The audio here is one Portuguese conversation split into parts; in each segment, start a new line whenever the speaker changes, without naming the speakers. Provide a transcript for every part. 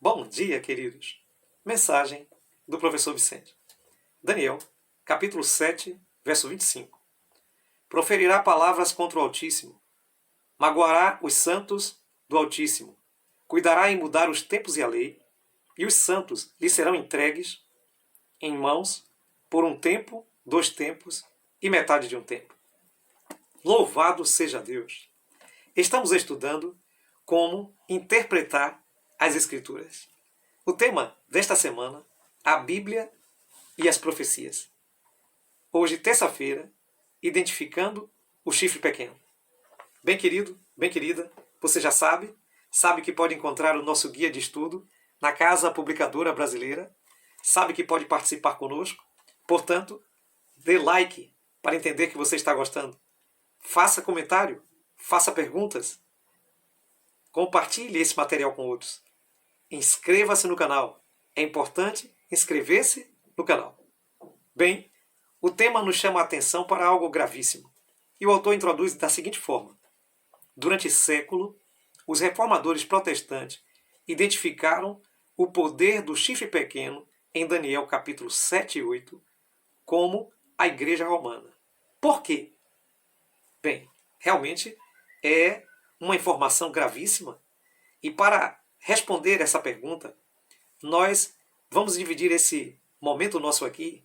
Bom dia, queridos. Mensagem do professor Vicente. Daniel, capítulo 7, verso 25. Proferirá palavras contra o Altíssimo, magoará os santos do Altíssimo, cuidará em mudar os tempos e a lei, e os santos lhe serão entregues em mãos por um tempo, 2 tempos e metade de um tempo. Louvado seja Deus! Estamos estudando como interpretar as Escrituras. O tema desta semana, a Bíblia e as profecias. Hoje, terça-feira, identificando o chifre pequeno. Bem querido, bem querida, você já sabe que pode encontrar o nosso guia de estudo na Casa Publicadora Brasileira, sabe que pode participar conosco, portanto, dê like para entender que você está gostando. Faça comentário, faça perguntas, compartilhe esse material com outros. Inscreva-se no canal. É importante inscrever-se no canal. Bem, o tema nos chama a atenção para algo gravíssimo. E o autor introduz da seguinte forma. Durante século, os reformadores protestantes identificaram o poder do chifre pequeno em Daniel capítulo 7 e 8 como a Igreja Romana. Por quê? Bem, realmente é uma informação gravíssima e para responder essa pergunta, nós vamos dividir esse momento nosso aqui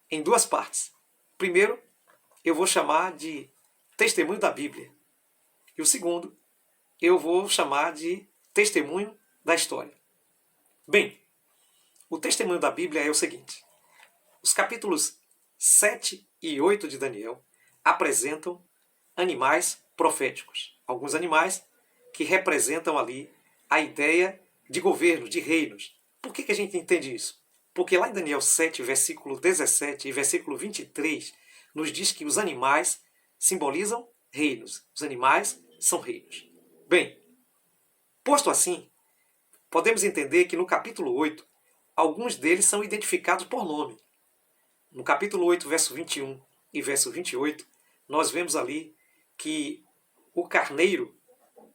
em 2 partes. Primeiro, eu vou chamar de testemunho da Bíblia. E o segundo, eu vou chamar de testemunho da história. Bem, o testemunho da Bíblia é o seguinte. Os capítulos 7 e 8 de Daniel apresentam animais proféticos. Alguns animais que representam ali a ideia de governo, de reinos. Por que a gente entende isso? Porque lá em Daniel 7, versículo 17 e versículo 23, nos diz que os animais simbolizam reinos. Os animais são reinos. Bem, posto assim, podemos entender que no capítulo 8, alguns deles são identificados por nome. No capítulo 8, verso 21 e verso 28, nós vemos ali que o carneiro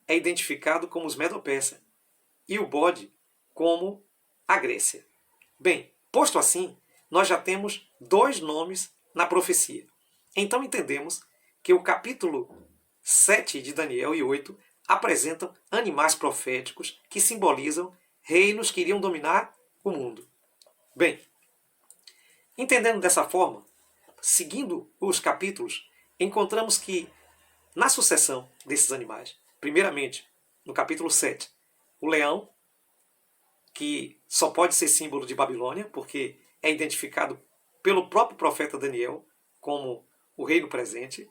é identificado como os Medo-Persa e o bode como a Grécia. Bem, posto assim, nós já temos 2 nomes na profecia. Então entendemos que o capítulo 7 de Daniel e 8 apresentam animais proféticos que simbolizam reinos que iriam dominar o mundo. Bem, entendendo dessa forma, seguindo os capítulos, encontramos que na sucessão desses animais, primeiramente, no capítulo 7, o leão, que só pode ser símbolo de Babilônia, porque é identificado pelo próprio profeta Daniel como o reino presente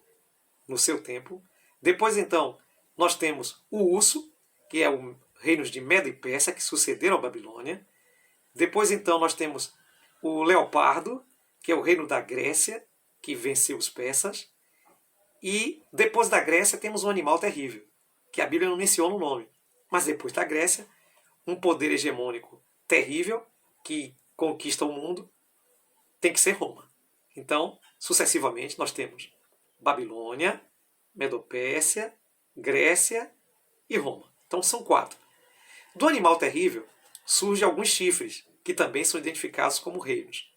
no seu tempo. Depois, então, nós temos o urso, que é o reino de Medo e Pérsia, que sucederam a Babilônia. Depois, então, nós temos o leopardo, que é o reino da Grécia, que venceu os persas. E depois da Grécia temos um animal terrível, que a Bíblia não menciona o nome. Mas depois da Grécia, um poder hegemônico terrível, que conquista o mundo, tem que ser Roma. Então, sucessivamente, nós temos Babilônia, Medopécia, Grécia e Roma. Então são 4. Do animal terrível, surgem alguns chifres, que também são identificados como reinos.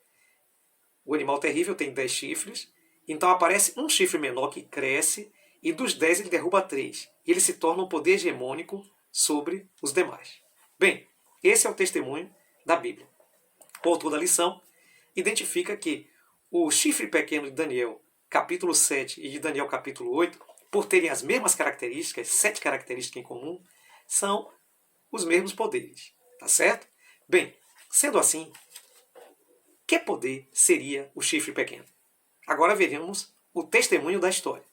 O animal terrível tem 10 chifres, então aparece um chifre menor que cresce, e dos 10 ele derruba 3. E ele se torna um poder hegemônico sobre os demais. Bem, esse é o testemunho da Bíblia. O autor da lição identifica que o chifre pequeno de Daniel, capítulo 7, e de Daniel, capítulo 8, por terem as mesmas características, 7 características em comum, são os mesmos poderes. Tá certo? Bem, sendo assim, que poder seria o chifre pequeno? Agora veremos o testemunho da história.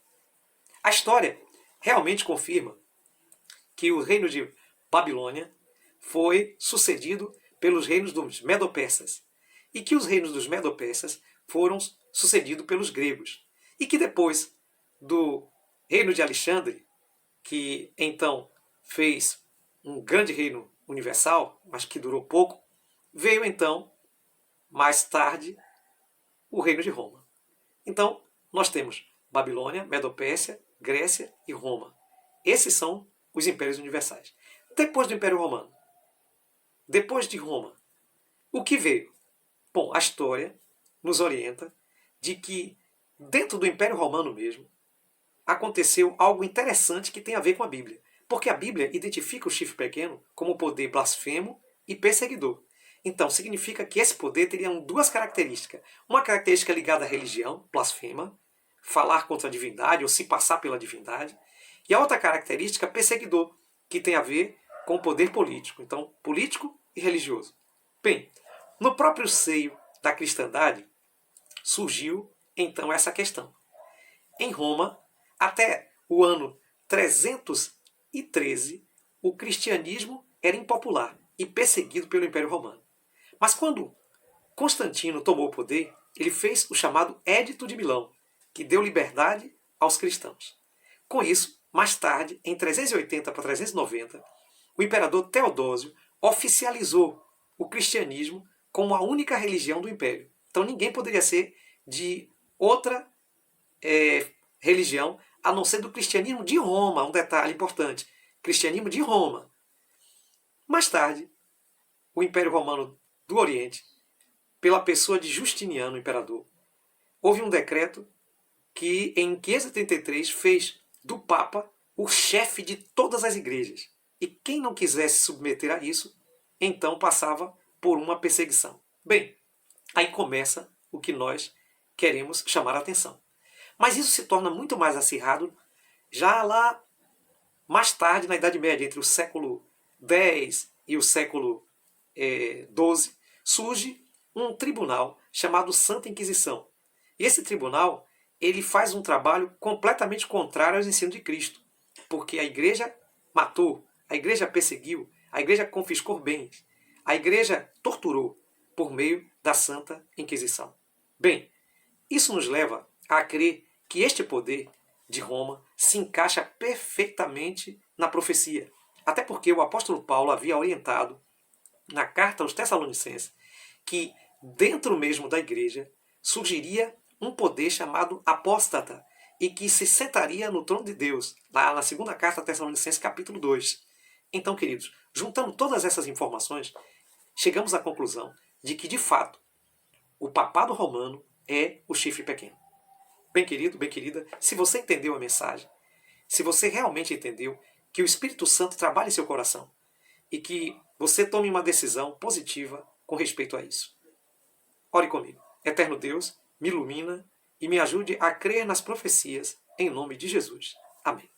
A história realmente confirma que o reino de Babilônia foi sucedido pelos reinos dos Medo-Persas e que os reinos dos Medo-Persas foram sucedidos pelos gregos e que depois do reino de Alexandre, que então fez um grande reino universal, mas que durou pouco, veio então, mais tarde, o reino de Roma. Então, nós temos Babilônia, Medopécia, Grécia e Roma. Esses são os impérios universais. Depois do Império Romano, depois de Roma, o que veio? Bom, a história nos orienta de que dentro do Império Romano mesmo aconteceu algo interessante que tem a ver com a Bíblia. Porque a Bíblia identifica o chifre pequeno como poder blasfemo e perseguidor. Então, significa que esse poder teria duas características. Uma característica ligada à religião, blasfema, falar contra a divindade ou se passar pela divindade. E a outra característica, perseguidor, que tem a ver com o poder político. Então, político e religioso. Bem, no próprio seio da cristandade surgiu então essa questão. Em Roma, até o ano 313, o cristianismo era impopular e perseguido pelo Império Romano. Mas quando Constantino tomou o poder, ele fez o chamado Édito de Milão, que deu liberdade aos cristãos. Com isso, mais tarde, em 380 para 390, o imperador Teodósio oficializou o cristianismo como a única religião do império. Então ninguém poderia ser de outra religião a não ser do cristianismo de Roma. Um detalhe importante: cristianismo de Roma. Mais tarde, o Império Romano do Oriente, pela pessoa de Justiniano, o imperador, houve um decreto que, em 533, fez do Papa o chefe de todas as igrejas. E quem não quisesse se submeter a isso, então passava por uma perseguição. Bem, aí começa o que nós queremos chamar a atenção. Mas isso se torna muito mais acirrado já lá mais tarde, na Idade Média, entre o século X e o século XII, surge um tribunal chamado Santa Inquisição. E esse tribunal ele faz um trabalho completamente contrário aos ensinos de Cristo, porque a igreja matou, a igreja perseguiu, a igreja confiscou bens, a igreja torturou por meio da Santa Inquisição. Bem, isso nos leva a crer que este poder de Roma se encaixa perfeitamente na profecia. Até porque o apóstolo Paulo havia orientado na carta aos Tessalonicenses que dentro mesmo da igreja surgiria um poder chamado apóstata e que se sentaria no trono de Deus, lá na segunda carta a Tessalonicenses, capítulo 2. Então, queridos, juntando todas essas informações, chegamos à conclusão de que, de fato, o papado romano é o chifre pequeno. Bem querido, bem querida, se você entendeu a mensagem, se você realmente entendeu que o Espírito Santo trabalha em seu coração e que você tome uma decisão positiva com respeito a isso. Ore comigo. Eterno Deus, me ilumina e me ajude a crer nas profecias em nome de Jesus. Amém.